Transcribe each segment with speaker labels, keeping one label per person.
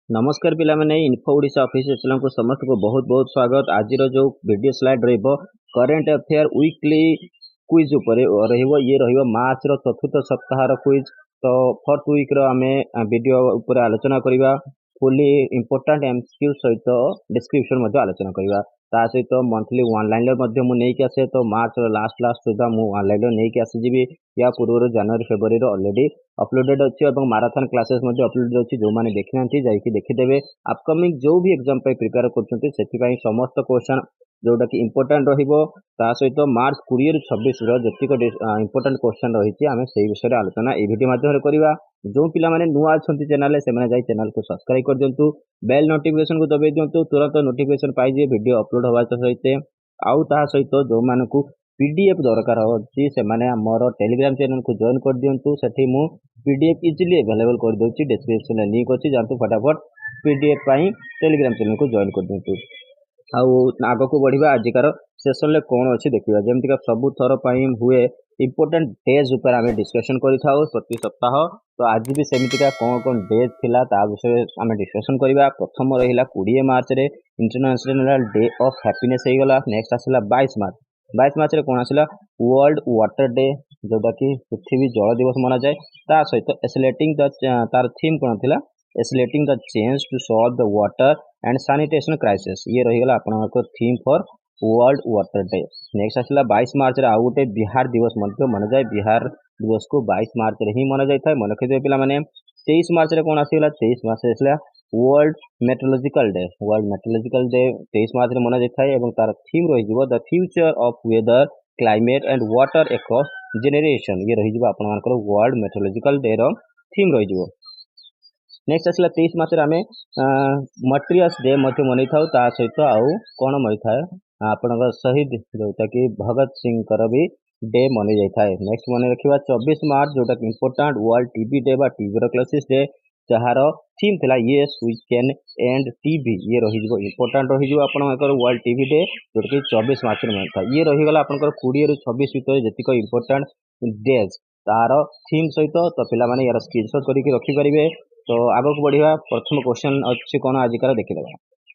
Speaker 1: नमस्कार पिला माने इन्फो ओडिशा ऑफिशियल चैनल को समस्त को बहुत बहुत स्वागत। आज जो वीडियो स्लाइड रहिबो करंट अफेयर वीकली क्विज ऊपर रहिबो। ये रहिबो मार्च रो चतुर्थ सप्ताह रो क्विज। तो फोर्थ वीक रो हमें वीडियो ऊपर आलोचना करिबा। फुली इंपोर्टेंट एमसीक्यू सहित डिस्क्रिप्शन मध्ये आलोचना करिबा। ता सहित मंथली ऑनलाइन मध्ये मु नै के आसे। तो मार्च रो लास्ट सुधा मु ऑनलाइन नै के आसी जिबी। या पूर्व जनवरी फेब्रुआरी रो ऑलरेडी अपलोडेड अच्छी और माराथन क्लासेस अपलोडेड अच्छी। जो मैंने देखी ना जाकि देखीदेवे। अपकमिंग जो भी एग्जाम प्रिपेयर कर समस्त क्वेश्चन जोटा कि इंपोर्टेंट रहिबो। ता सहित मार्च 20 ରୁ 26 जतिक इंपोर्टेंट क्वेश्चन रही आम से विषय आलोचना ये वीडियो माध्यम करवा। जो पिला माने नुआ अच्छे चैनल से चैनल को सब्सक्राइब कर दिंतु। बेल नोटिफिकेशन को दबाई दिंतु। तुरंत नोटिफिकेशन पाइजे वीडियो अपलोड होगा सहित आउ ता सहित जो मानक पीडीएफ दरकार होची से माने हमर टेलीग्राम चैनल को जॉइन कर दिंतु। सेठी मु पीडीएफ इजीली अवेलेबल कर दोची। डिस्क्रिप्शन में लिंक अछि जानतु फटाफट पीडीएफ पाई टेलीग्राम चैनल को जॉइन कर दिंतु। आग को बढ़िया आजिकार सेसन कौन अच्छी देखा जमीक सब थर हुए इंपोर्टेंट डेज उपर आम डिस्कसन कर प्रति सप्ताह। तो आज भी सेमितिका कौन कौन डेज थिला ता विषय आम डिस्कसन करवा। प्रथम रहा 20 मार्च रे इंटरनेशनल डे ऑफ हैप्पीनेस हो गला। नेक्स्ट आसला 22 मार्च रे कौन आसला वर्ल्ड वाटर डे जोटा कि पृथ्वी जल दिवस मना जाए। ता सहित एसलेटिंग तार थीम कौन थिला accelerating the change to solve the water and sanitation crisis. ये रहीगला आपनकर theme for world water day. Next आसला 22 मार्च रे आउ गोटे बिहार दिवस मना जाए। बिहार दिवस को 22 मार्च रे ही मना जाए। मन रखिए पिला माने 23 मार्च रे कौन आसीगला 23 मार्च रे आसला world metrological day. World metrological day 23 March रे मना जाए और तार थीम रही the future of weather climate and water across generation. ये रही आपनकर वर्ल्ड मेट्रोलॉजिकल डे रो थीम रही। नेक्स्ट आसला 23 मार्च आम मटेरियल्स डे मनी था। सहित आउ कौन मनी था आपन शहीद जोटा कि भगत सिंह भी डे मनी जाए। नेक्स्ट मन रखा 24 मार्च जोटा कि इंपोर्टेंट वर्ल्ड टीबी डे बा ट्यूबरक्लोसिस डे जार थीम थिला yes we can end TB. ये रही इंपोर्टेंट रही आपनकर वर्ल्ड टीबी डे जोटा कि 24 मार्च में था। ये रहीगला आपनकर 20 ରୁ 26 भितर जतिक इंपोर्टेंट डेज तार थीम सहित। तो पिला माने यार स्क्रीनशॉट करके रखिपारे। तो आगे को बढ़िया प्रथम क्वेश्चन अच्छी कौन आजिकार देखिए।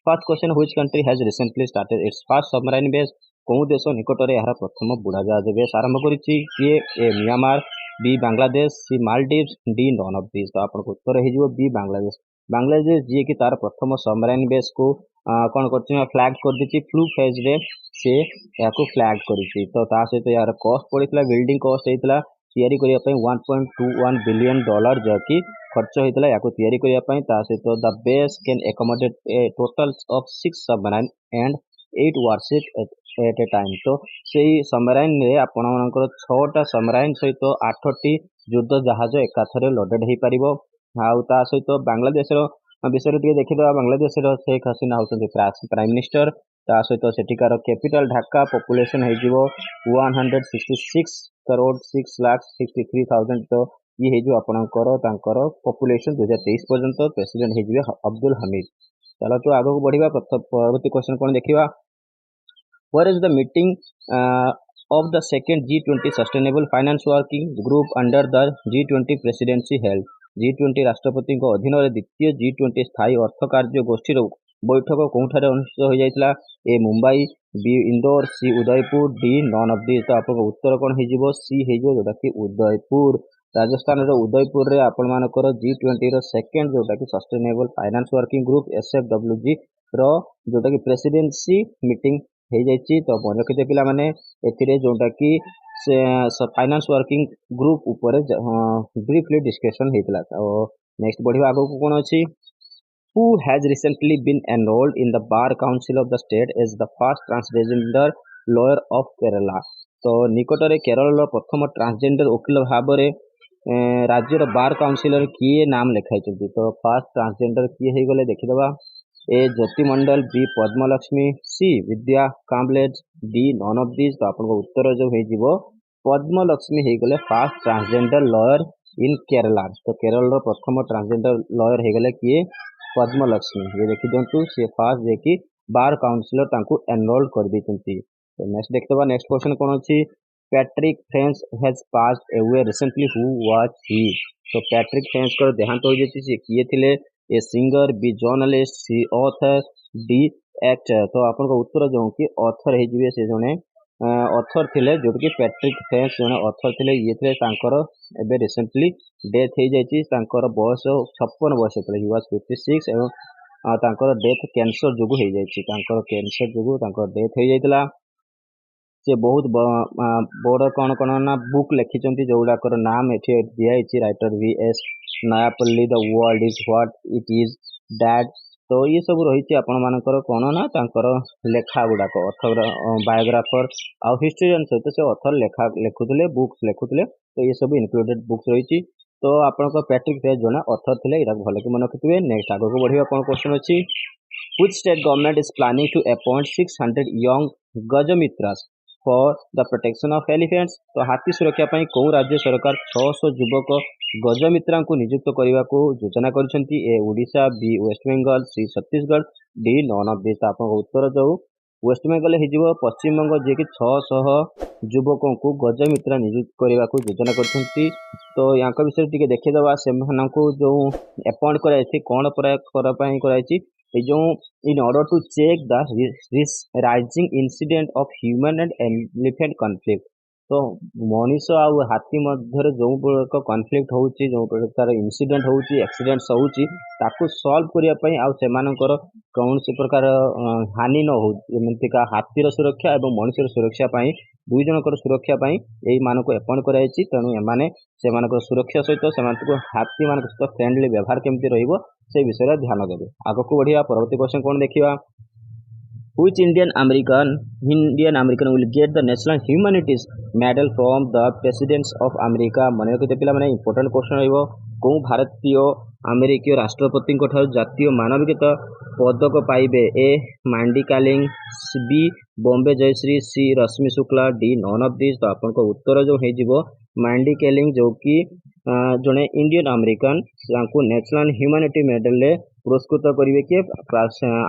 Speaker 1: First question which country has recently started its first submarine base. कौन देश निकटरे यार प्रथम बुढ़ा जहाज बेस आरंभ करिछि। A Myanmar, B Bangladesh, C Maldives, D none of this. तो आपन उत्तर हो बी बांग्लादेश। बांग्लादेश जी की तार प्रथम सबमराइन बेस को कौन कर फ्लैग कर दी फ्लू फेज रे से या फ्लैग करिछि। तो ता सहित यार कॉस्ट पड़ता बिल्डिंग कॉस्ट होता तैयारी करने 1.21 बिलियन डॉलर जबकि खर्च होता या तैयारी करने। सहित the base can accommodate a total of 6 submarine and 8 warship at a time. तो सही सबमराइन रे आपनकर 6टा सबमराइन सहित 8टी युद्ध जहाज एकाथरे लोडेड हो पार। आउ ता सहित बांग्लादेश विषय देखिए बांग्लादेश शेख हसीना होती प्राइम मिनिस्टर। ता सहित सेठिकार कैपिटल ढाका पॉपुलेशन हो 166 करोड़ 6,63,000। तो ये हो आपणकर पॉपुलेशन 2023 पर्यंत प्रेसिडेंट हो अब्दुल हमीद। चलो तो आगे को बढ़िया परवर्ती क्वेश्चन कौन देखा। Where is the meeting of the second G20 Sustainable Finance Working Group under the G20 Presidency held। G20 राष्ट्रपति अधीन द्वितीय G20 स्थायी अर्थ कार्य गोष्ठी बैठक कौठार अनुष्ठित हो जाता। A Mumbai, B Indore, C Udaipur, D none of this. तो आप उत्तर कौन हो सी हो जोटा कि उदयपुर। राजस्थान उदयपुर रे आपण मानकर G20 सेकेंड जोटा कि sustainable finance working group SFWG रो जोटा कि प्रेसिडेंसी मीटिंग हो जाइए। तो मन रखिए पिला माने एथिरे जोटा कि फाइनेंस वर्किंग ग्रुप ऊपर ब्रीफली डिस्कशन होता। नेक्स्ट बढ़िया आगे को कौन अच्छी who has recently been enrolled in the bar council of the state as the first transgender lawyer of Kerala. तो निकटरे केरल प्रथम ट्रांसजेंडर वकिल भाव में राज्यर बार काउंसिल किए नाम लिखाई। तो फर्स्ट ट्रांसजेंडर किए हो गले देखीदबा। A Jyoti Mandal, B Padmalakshmi, C Vidya Kamble, D none of this. तो आप उत्तर जो हो पद्मलक्ष्मी हो गले first transgender lawyer in Kerala. तो केरल प्रथम ट्रांसजेंडर लॉयर हो गले किए पद्मलक्ष्मी। ये देखी दिंतु सी फर्स्ट जे कि बार काउंसिलर एनरोल कर दी। तो नेक्स्ट देखते नेक्स्ट क्वेश्चन कौन अच्छी Patrick French has passed away recently who was he. तो पैट्रिक फ्रेंच का देहांत हो जाती किए थे A singer, B journalist, C author, D actor. तो आपन उत्तर जो कि ऑथर हे से जने ऑथर थिले जोटा कि पैट्रिक फेंस जने ऑथर थिले। ये थे तांकर एबे रिसेंटली डेथ हो जाइए। तांकर बयस 56 वर्ष होता। ही वाज 56 एवं तांकर डेथ कैंसर जो हो जाइए। तांकर कैंसर जो तांकर डेथ हो जाइला। से बहुत बड़ कौन ना बुक लिखिं जोगुड़ाकर नाम एठी दिखाई writer VS Nayapalli, the world is what it is that. तो ये सब रही आपण मानकर कौन ना तांकर लेखा गुड़ाक अथर बायोग्राफर आउ हिस्टोरियन सहित से अथर लेखा लिखुले, बुक्स लिखुले। तो ये सब इनक्लूडेड बुक्स रही। तो आपन पैट्रिक फेंस जने अथर थे। यहाँ भल कि मन रखिए। नेक्स्ट आगे को बढ़िया कौन क्वेश्चन अच्छी। Which state government is planning to appoint 600 young Gajamitras for the protection of elephants? तो हाथी सुरक्षा पाई कौ राज्य सरकार 600 युवक गजमित्रा को नियुक्त करने को योजना करछंती। A Odisha, B West Bengal, C Chhattisgarh, D none of this. आपन उत्तर जो वेस्ट बेंगल हो। पश्चिम बंग जी की 600 युवकों को गजमित्रा नियुक्त करने को योजना करछंती। तो यहाँ विषय टी देखीदवा से जो अपॉइंट कराई कौन कराई जो in order to check the rising incident of human and elephant conflict। तो मनीष आउ हाथी मध्य जो कनफ्लिक्ट होची, जो प्रकार इंसिडेंट होची, एक्सीडेंट्स होची, ताकू सॉल्व करने आउ सेमानकर कौन से प्रकार हानि न हो, जमिका हाथीर सुरक्षा और मनुष्यर सुरक्षा पाई दुई जनकर सुरक्षा पाई यही मानक अपॉइंट कराई। तेणु एमाने सेमानकर सुरक्षा सहित हाथी मान सहित फ्रेंडली व्यवहार केमती रहिबो से विषय ध्यान देवे। आग को बढ़िया परवर्ती क्वेश्चन कौन देखिए। Which Indian American will get the National Humanities Medal from the Presidents of America? मन रखिए पिला माने इंपोर्टेंट क्वेश्चन रहिबो। को भारतीय अमेरिकीय राष्ट्रपति जातीय मानविकता पदक पाइबे? A Mindy Kaling, B Bombay Jayashri, C Rashmi Shukla, D none of this. तो आपन उत्तर जो हो मांडी कालिंग जो कि जड़े Indian American national humanity medal पुरस्कृत करेंगे किए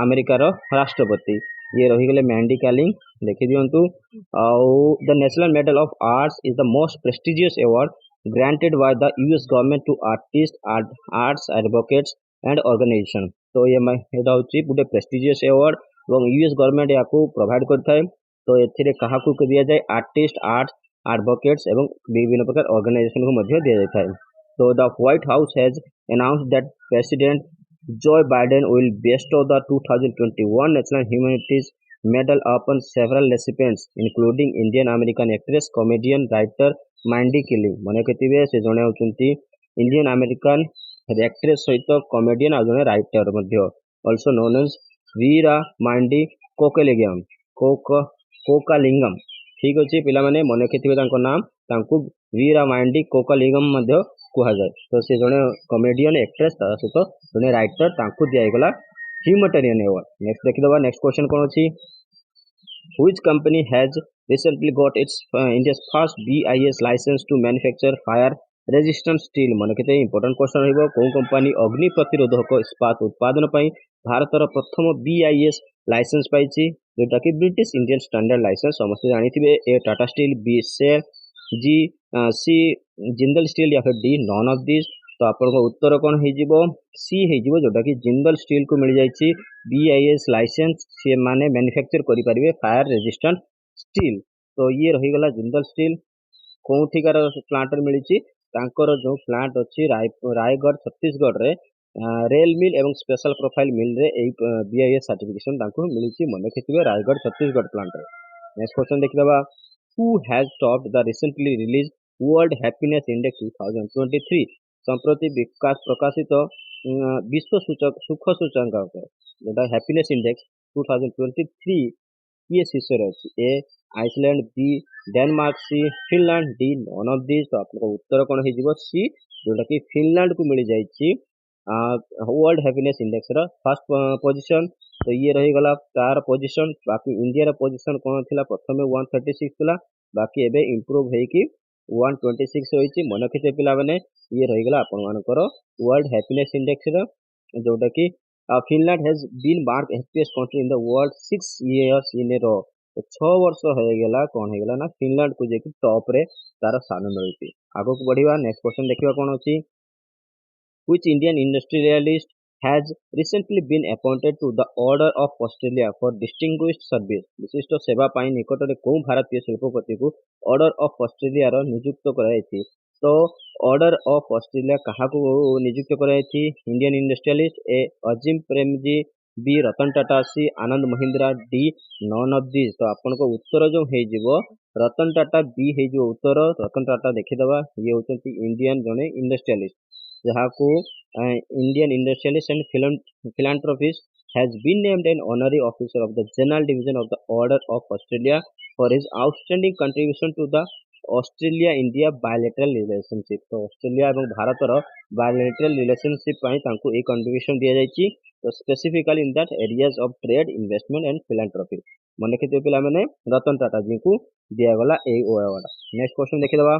Speaker 1: अमेरिकार राष्ट्रपति। ये रहीगले मैंडी कालिंग देखी दिंतु। The national medal of arts is the most prestigious award granted by the US government to artist, arts advocates and organisation. तो ये हूँ गोटे प्रेस्टिजियस अवार्ड और US गवर्नमेंट या प्रोवाइड करए। तो ये क्या दि जाए? आर्टिस्ट, आर्ट्स एडवोकेट्स एवं विभिन्न प्रकार ऑर्गेनाइजेशन को दि जाए। तो the white house has announced that president Joe Biden will bestow the 2021 National Humanities Medal upon several recipients, including Indian American actress, comedian, writer Mandy Kaling। मन रखिए से जड़े होती इंडियन अमेरिकन एक्ट्रेस सहित कमेडियन और जड़े राइटर also known as वीरा मांडी कोकालिंगम। ठीक अच्छे पिला माने मन रखिए नाम वीरा मांडी कोकालिंगम कह जाए। तो सी जड़े कमेडियन एक्ट्रेस सहित जड़े राइटर दिगला ह्यूमैनिटेरियन अवार्ड। नेक्स्ट देखीदबा। नेक्स्ट क्वेश्चन कौन अच्छी। Which company has recently got its India's first BIS license to manufacture fire resistant steel? मन के इंपोर्टेंट क्वेश्चन रहिबो। को कंपनी अग्नि प्रतिरोधक इस्पात उत्पादन पई भारतर प्रथम BIS लाइसेंस पाइछि, जोटा कि ब्रिटिश इंडियन स्टैंडर्ड लाइसेंस समस्त जानिथिबे। ए टाटा स्टील, बी शेर, जी सी जिंदल स्टील या फिर डी नॉन ऑफ दिस। तो आपन उत्तर कौन हो? सी हो, जोटा कि जिंदल स्टील को मिल जाइए BIS लाइसेंस। सी माने मैन्युफैक्चर करें फायर रेजिस्टेंट स्टील। तो ये रहीगला जिंदल स्टील कौटिकार प्लांट मिली। जो प्लांट अच्छी रायगढ़ छत्तीसगढ़ रे रेल मिल एवं स्पेशल प्रोफाइल मिल रे BIS सर्टिफिकेशन मिली। मन रखिए रायगढ़ छत्तीसगढ़ प्लांट रे। नेक्स्ट क्वेश्चन देखिदबा। Who has topped the recently released World Happiness Index 2023? संप्रति विकास प्रकाशित विश्व सूचक सुख सूचकांक जोटा हैप्पीनेस इंडेक्स 2023 ये शीर्ष अच्छी। A Iceland, B Denmark, C Finland, D none of this. तो आपको उत्तर कौन हो? सी जोटा कि फिनलैंड को मिल जाइए world happiness index first position. तो ये रहीगला तार पोजीशन। बाकी इंडिया पोजीशन कौन थी? प्रथम 136 था, बाकी एबे इम्प्रूव होगी 126 रही। मन रखिए पिला माने ये रहीगला आपनकर वर्ल्ड हैप्पीनेस इंडेक्स जोटा कि Finland has been mark happiest country in the world 6 years in a row. तो 6 वर्ष होगला कौन होगला ना फिनलैंड को जेकी टॉप रे तार स्थान मिलती। आगो को बढ़िया। नेक्स्ट क्वेश्चन देखिबा कौन अछि। Which Indian industrialist has recently been appointed to the Order of Australia for distinguished service विशिष्ट सेवा ପାଇଁ ନିକଟରେ କୋଉ ଭାରତୀୟ ଶିଳ୍ପପତିକୁ Order of Australia ର ନିଯୁକ୍ତ କରାଯାଇଛି तो Order of Australia କାହାକୁ ନିଯୁକ୍ତ କରାଯାଇଛି Indian Industrialist A Azim Premji B Ratan Tata C Anand Mahindra D non of this तो आपनको उत्तर जो ହେଇଯିବ रतन टाटा B ହେଇଯିବ उत्तर रतन टाटा देखिदवा ये होचंती इंडियन जने इंडस्ट्रियलिस्ट जहाको Indian industrialist and philanthropist has been named an honorary officer of the General Division of the Order of Australia for his outstanding contribution to the Australia India bilateral relationship तो Australia एवं Bharat bilateral relationship एक contribution दिया जायछि तो specifically in that areas of trade investment and philanthropy मन रखिथिबे पिला माने रतन टाटा जी को दिया गला ए अवार्ड नेक्स्ट क्वेश्चन देखिदबा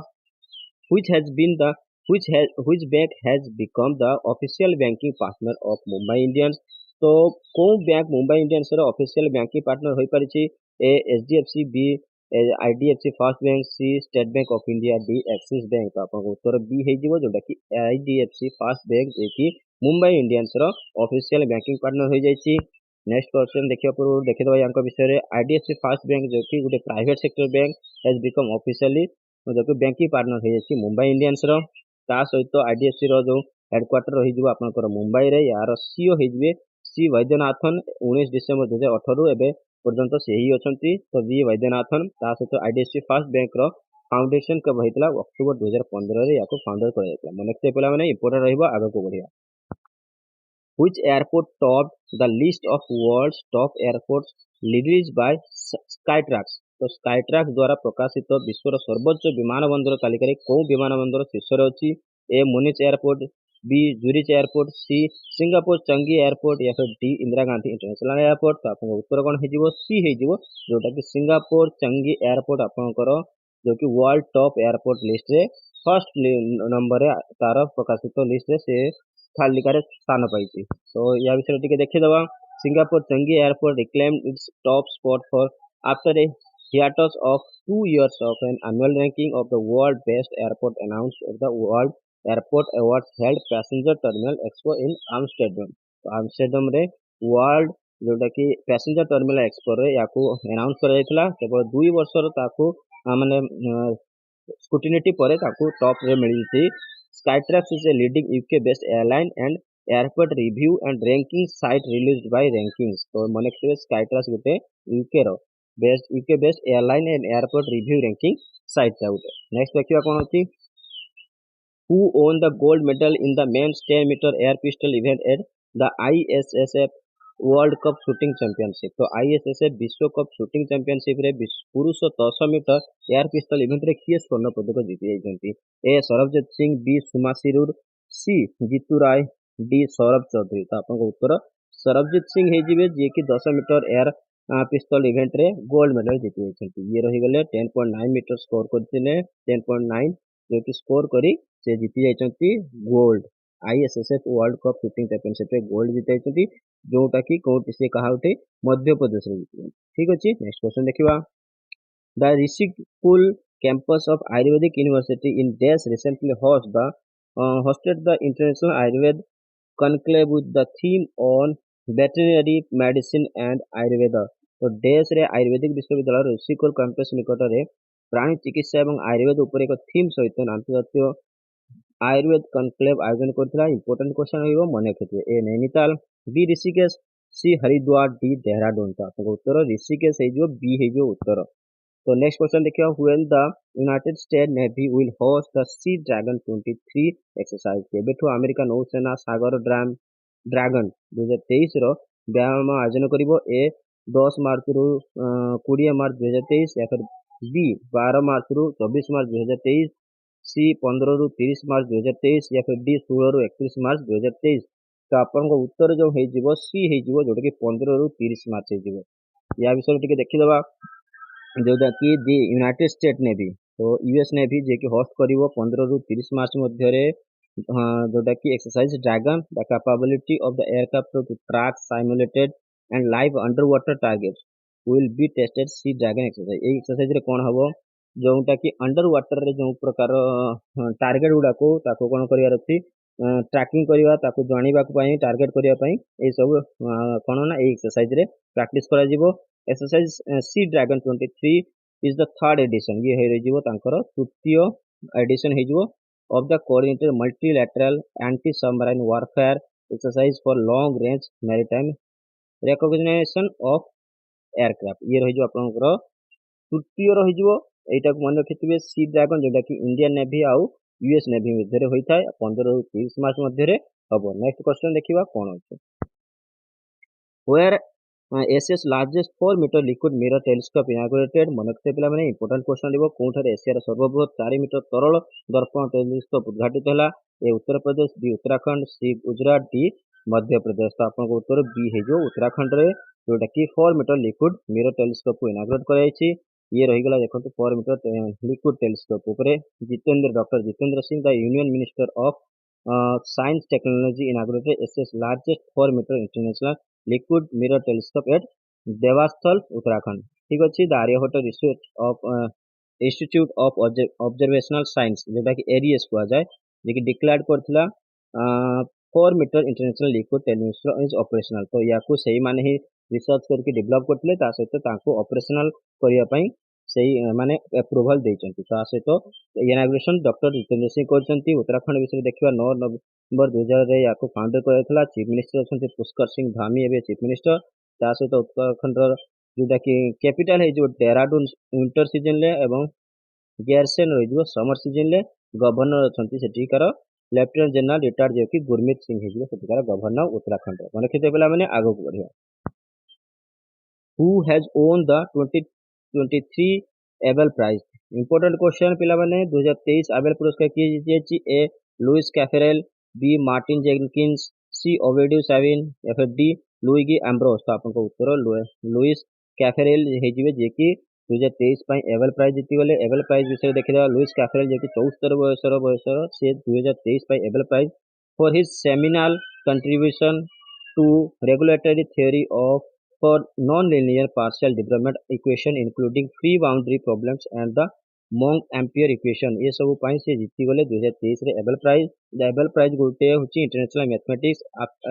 Speaker 1: which has been the which bank has become the official banking partner of Mumbai Indians तो कौन बैंक मुंबई इंडियंस रो ऑफिशियल बैंकिंग पार्टनर होई परिछि A HDFC B IDFC first bank C State Bank of India D Axis bank तो आपन उत्तर B हे जिवो जोटा कि आईडीएफसी फर्स्ट बैंक जे कि मुंबई इंडियंस रो ऑफिशियल बैंकिंग पार्टनर हो जायछि नेक्स्ट क्वेश्चन देखियो पूर्व देखि दबा यांक विषय रे आईडीएफसी फर्स्ट बैंक जो कि गुटे private sector bank has become officially जो कि बैंकिंग पार्टनर हो जायछि मुंबई इंडियंस रो ता सहित आईडीएफसी रो जो हेडक्वार्टर रही जिवो आपनकर मुंबई रे यार सीईओ हे जिवे सी वैद्यनाथन 19 डिसेंबर 2018 एबे पर्यंत से ही अछंती तो वी वैद्यनाथन ता सहित आईडीएफसी फर्स्ट बैंक रो फाउंडेशन कब होइतला अक्टोबर 2015 रे याको फाउंडर करा जायतला मन रखते पिला माने इंपोर्टेंट रहइबो आगो को बढ़िया which airport topped the list of world's top airports released by Skytrax तो Skytrax द्वारा प्रकाशित विश्वर सर्वोच्च विमानबंदर तालिका रे को विमानबंदर शीर्ष रे अछि A Munich airport B Zurich airport C Singapore Changi airport या फिर D Indira Gandhi international airport तो आपन उत्तर कोन हे जिवो सी हे जिवो जोटा कि सिंगापुर चंगी एयरपोर्ट आपनकर जो कि वर्ल्ड टॉप एयरपोर्ट लिस्ट रे फर्स्ट नंबर रे तार प्रकाशित लिस्ट रे से तालिका रे स्थान पाइछि तो या विषय टिके देखि दबा Singapore Changi airport reclaimed its top spot for after a hiatus of 2 years of an annual ranking of the world best airport announced at the World Airport Awards held Passenger Terminal Expo in Amsterdam तो आमस्टरडम रे world जोटा कि passenger terminal expo रे याको announce करा जायतला केवल 2 वर्ष रो ताको माने स्क्रूटिनिटी परे ताको टॉप रे मिलिछि Skytrax is a leading UK-based airline and airport review and ranking site released by Rankings. तो मन रखिए Skytrax गोटे UK-based airline and airport review ranking site था गोटे. Next देखिए कौन होती? Who won the gold medal in the men's 10-meter air pistol event at the ISSF world cup shooting championship तो आईएसएसएफ विश्व कप शूटिंग चैंपियनशिप रे पुरुष 10 metre air पिस्तल event रे किए स्वर्ण पदक जीति जाइछंती ए सरबजीत सिंह बी सुमा सिरुर सी जीतू राय डी सौरभ चौधरी तो आपन उत्तर सरबजीत सिंह हे जिवे जे कि 10 मीटर एयर पिस्तल इवेंट रे गोल्ड मेडल जीति जाइछंती ये रही गले 10.9 मीटर स्कोर करथिले 10.9 जो कि स्कोर करी से जीति जाइछंती gold ISSF world cup shooting championship रे गोल्ड जीति जाइछंती जोटा कि कोर्ट से कहा उठे मध्य प्रदेश रे ठीक अछि नेक्स्ट क्वेश्चन देखिबा the Rishikul campus of Ayurvedic university in देश recently hosted the international ayurved conclave with the theme on veterinary medicine and ayurveda तो देश रे आयुर्वेदिक विश्वविद्यालय ऋषिकुल कैंपस निकट रे प्राणी चिकित्सा एवं आयुर्वेद ऊपर एक थीम सहित अंतर्जातीय आयुर्वेद कनक्लेव आयोजन करथिला इंपोर्टेंट क्वेश्चन होइबो मने रखिथिबे ए नैनीताल बी ऋषिकेश सी हरिद्वार डी देहरादून तो आपको उत्तर ऋषिकेश है जो बी है जो उत्तर तो नेक्स्ट क्वेश्चन देखियो when the United State navy will host the Sea dragon 23 exercise केबेठो अमेरिका नौसेना सागर ड्रैगन 2023 रो व्यायाम आयोजन करिवो ए 10 मार्च रु 20 मार्च 2023 या फिर बी 12 मार्च रु 24 मार्च 2023 सी 15 रु 30 मार्च 2023 या फिर डी 16 रु 31 मार्च 2023 तो आपन उत्तर जो हे जीवो सी हे जीवो जोटा कि 15 रु 30 मार्च हे जीवो या विषय टिके देखि दबा जोटा कि दी यूनाइटेड स्टेट नेवी तो यूएस नेवी जे कि होस्ट करिवो 15 रु 30 मार्च मध्य रे जोटा कि exercise dragon the capability of the aircraft to track simulated and live under water targets will be tested sea dragon exercise ए एक्सरसाइज रे कोन हबो जोटा कि अंडर वाटर रे जो प्रकार टारगेट गुडा को ताको कोन करियार अछि ट्रैकिंग करवा ताकू जानिबा टार्गेट करने ये सब कौन ना एक्सरसाइज रे प्रैक्टिस करा जीवो। Exercise sea dragon 23 is the third edition ये हो तृतीय एडिशन हो of the coordinated multilateral anti-submarine warfare exercise for long range maritime recognition of aircraft ये रही आपंकर तृतीय रही यटा मन रखिथे सी ड्रैगन जोटा कि इंडियन नेवी आउ यूएस नेवी मध्य होता है 15 ରୁ 30 मार्च मध्य हम। नेक्स्ट क्वेश्चन देखा कौन अच्छे where Asia's largest 4 metre liquid mirror telescope inaugurated मन रखते पे इंपोर्टाट क्वेश्चन रो कौन एशियार सर्वबृहत 4 मीटर तरल दर्पण टेलीस्कोप उद्घाटित है ए उत्तर प्रदेश बी उत्तराखंड सी गुजरात डी मध्य प्रदेश। तो आपको उत्तर बी हो उत्तराखंड रे जोटा कि 4 मीटर लिक्विड मिरर टेलीस्कोप को इनागुरेट कराई ये रहीगला देखो 4 metre liquid telescope Jitendra doctor Jitendra Singh the union minister of science technology inaugurated Asia's largest 4 metre international liquid mirror telescope at Devasthal Uttarakhand. ठीक अच्छे the Aryabhatta research of institute of observational science जोटा कि ARIES कह जाए जी डिक्लेयर करथिला 4 metre international liquid telescope is operational. तो या से माने ही रिसर्च करके डेवलप करथिले ता सहित तांको ऑपरेशनल करिया पई सही माने अप्रूवल देइचंती। ता सहित इनागुरेशन डॉक्टर जितेंद्र सिंह करचंती। उत्तराखंड विषय देखिबा 9 नवंबर 2000 रे याको फाउंडर कराइथला चीफ मिनिस्टर अछंती पुष्कर सिंह धामी एबे चीफ मिनिस्टर। ता सहित उत्तराखंड जोटा कि कैपिटल है जो देहरादून विंटर सीजन ले एवं गैरसेन रही जो समर सीजन ले गवर्नर अछंती सेठीकार लेफ्टिनेंट जनरल रिटायर्ड जो कि गुरमीत सिंह है सेठीकार गवर्नर उत्तराखंड मन रखिते पे माने आगो को बढ़िया। Who has won the 2023 Abel prize important question पिला माने 2023 एबेल पुरस्कार किए जीतिए A Luis Caffarelli B Martin Jenkins C Ovidio Savin या फिर डी लुइगी एम्ब्रोस। तो आपको उत्तर लुइस कैफरेल हे जे कि 2023 एबेल प्राइज जीति गले। एबेल प्राइज विषय देखिदा लुइस कैफरेल जे कि 74 बयसर से 2023 Abel prize for his seminal contribution to regulatory theory of for non-linear partial development equation including free boundary problems and the Monk-Ampere equation ये सब पाई से जीती गले 2023 रे Abel prize. The Abel prize गोटे होची international mathematics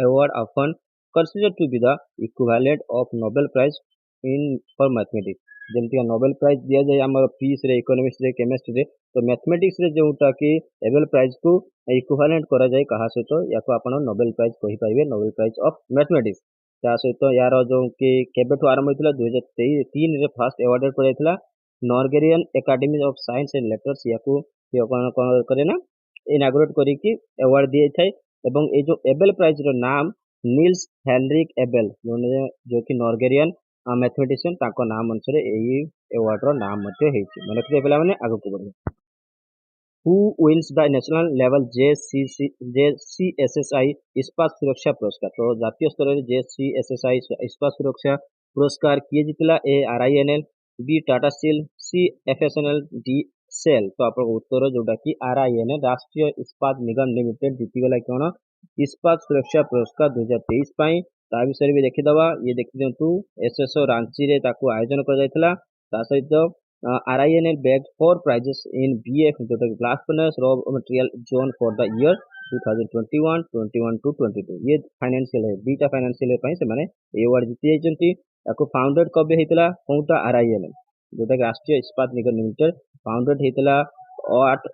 Speaker 1: award often considered to be the equivalent of Nobel prize in for mathematics. जेमती Nobel prize दिया जाए आमर फिजिक्स रे इकोनॉमिक्स रे केमिस्ट्री रे तो मैथमेटिक्स रे जोटा कि एबेल प्राइज को इक्विवेलेंट करा जाए कहा सहित याको आपण नोबेल प्राइज कहि पाइबे नोबेल प्राइज ऑफ मैथमेटिक्स। ता सहित यार जो कि केबेठु आरंभ होता 2003 रे फर्स्ट अवार्डेड कराइथिला Norwegian academy of science and letters याकू करे ना इनागुरेट करिकी अवार्ड दिए थाए। एवं ए जो एबेल प्राइज रो नाम नील्स हेनरिक एबेल जो कि नॉर्वेजियन मैथमेटिशियन ताको नाम अनुसार एई अवार्ड रो नाम मते हेछि। मन रखिते पिला माने आगु को बढ़िया। Who wins the national level JCSSI इस्पात सुरक्षा पुरस्कार। तो जातीय स्तर में JCSSI इस्पात सुरक्षा पुरस्कार किए जीतला ए RINL बी टाटा स्टील सी FSNL डी सेल। तो आप उत्तर जोटा कि RINL राष्ट्रीय इस्पात निगम लिमिटेड जीतीगला कौन इस्पात सुरक्षा पुरस्कार 2023 ता विषय भी देखीदवा। ये देखी दिंतु SSO रांची रे ताकू आयोजन कर जायतला। ता सहित RINL bagged 4 prizes in BF जोटा blast furnace raw material zone for the year 2021, 21 to 22। ये फाइनेंशियल है बीटा फाइनेंशियल है से माने अवार्ड जीति जाइछंती। याको फाउंडेड कबे हेतला कोनटा RINL जोटा राष्ट्रीय इस्पात निगम लिमिटेड फाउंडेड हेतला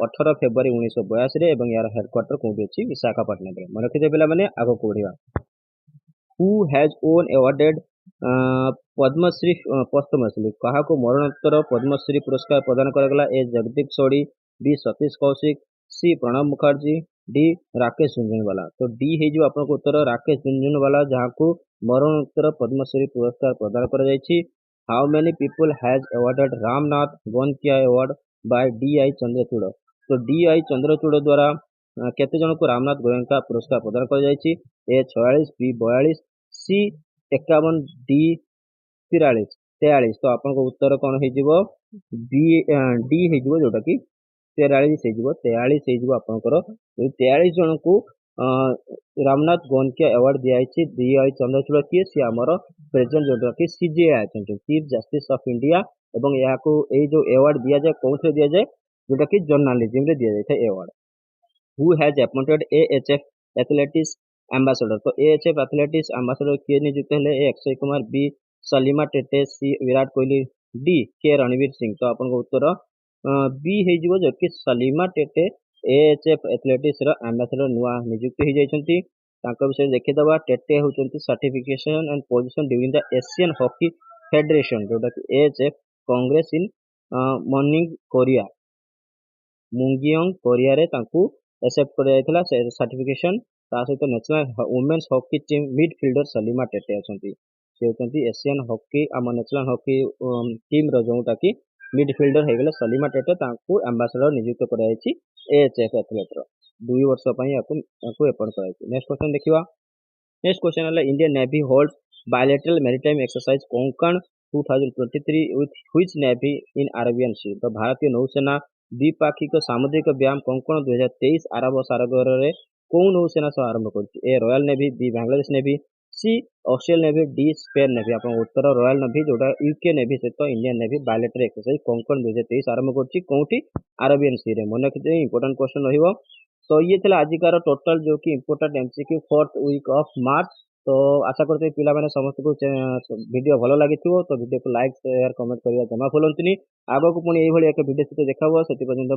Speaker 1: 18 फेब्रुआरी 1982 रे एवं यार हेडक्वार्टर कोठी अछि विशाखापट्टनम रे। मन रखिते पिला माने आगो को बढ़िया। Who has won awarded Padma Shri posthumously कहा को मरणोत्तर पद्मश्री पुरस्कार प्रदान करागला A Jagdeep Sodhi B Satish Kaushik C Pranab Mukherjee D Rakesh Jhunjhunwala. तो डी है जो आपन को उत्तर राकेश झुंझुनवाला जहाँ को मरणोत्तर पद्मश्री पुरस्कार प्रदान करा जायछि। How many people has awarded Ramnath Goenka award by DI Chandrachud. तो DI चंद्रचूड़ द्वारा केते जन को रामनाथ गोयंका पुरस्कार प्रदान करा जायछि ए 46 बी 42 सी 51 डी 43। तो आपन को उत्तर कौन हो डी हो जोटा कि 43 हो 43 हो आपनकर 43 जन को रामनाथ गोंतिया अवार्ड दिखाई DI चंद्रचूड़ किए सी आमर प्रेजेंट जोटा कि CJI अच्छा चीफ जस्टिस ऑफ इंडिया। एवं यहाँ को जो अवार्ड दि जाए कौन दिया जाए जोटा कि जर्नालिज्म रे दि जाए award. Who has appointed AHF athletics ambassador. तो AHF एथलेटिक्स एम्बेसडर किए नियुक्त हेले? ए अक्षय कुमार, बी सलीमा टेटे, सी विराट कोहली, डी के रणवीर सिंह। तो आपन उत्तर बी हो जो कि Salima Tete AHF athletics ambassador नुआ नियुक्त हो जाइछंती। तांको विषय देखिदबा। टेटे होचंती certification and position during the Asian hockey federation जोटा कि AHF congress in morning Korea Mungyeong Korea रे तांकू एक्सेप्ट कर सर्टिफिकेशन। ता सहित national women's hockey team midfielder Salima Tete अछंती। से होचंती एशियन हॉकी आम नेशनल हॉकी टीम रो जोटा कि मिडफील्डर हो गले सलीमा टेटे। तांकू एम्बेसडर नियुक्त कराइछि AHF एथलेट रो 2 वर्ष पई याकू अपॉइंट कराइछि। नेक्स्ट क्वेश्चन देखिबा। नेक्स्ट क्वेश्चन है Indian navy holds bilateral maritime exercise Konkan 2023 with which navy in Arabian sea. तो भारतीय नौसेना द्विपाक्षिक सामुद्रिक व्यायाम कोंकण 2023 अरब सागर रे कौन नौसेना सह आरंभ करछि? A royal navy, B Bangladesh navy, C Australia navy, D Spain navy. आपन उत्तर रॉयल नेवी जोटा यूके नेवी सहित Indian navy bilateral exercise Konkan 2023 आरंभ करछि कोठी? अरेबियन सी रे। मन रखिथे इंपोर्टेंट क्वेश्चन रहिबो। तो ये थिला आजिकार टोटल जो कि important MCQ fourth week of March. तो आशा करते पिला माने समस्त को वीडियो भलो लागिथिबो। तो वीडियो को लाइक शेयर कमेंट करिया जमा भूलंतुनी। आगो को पुणी एही भली एक वीडियो सहित देखाबो। सेति पर्यंत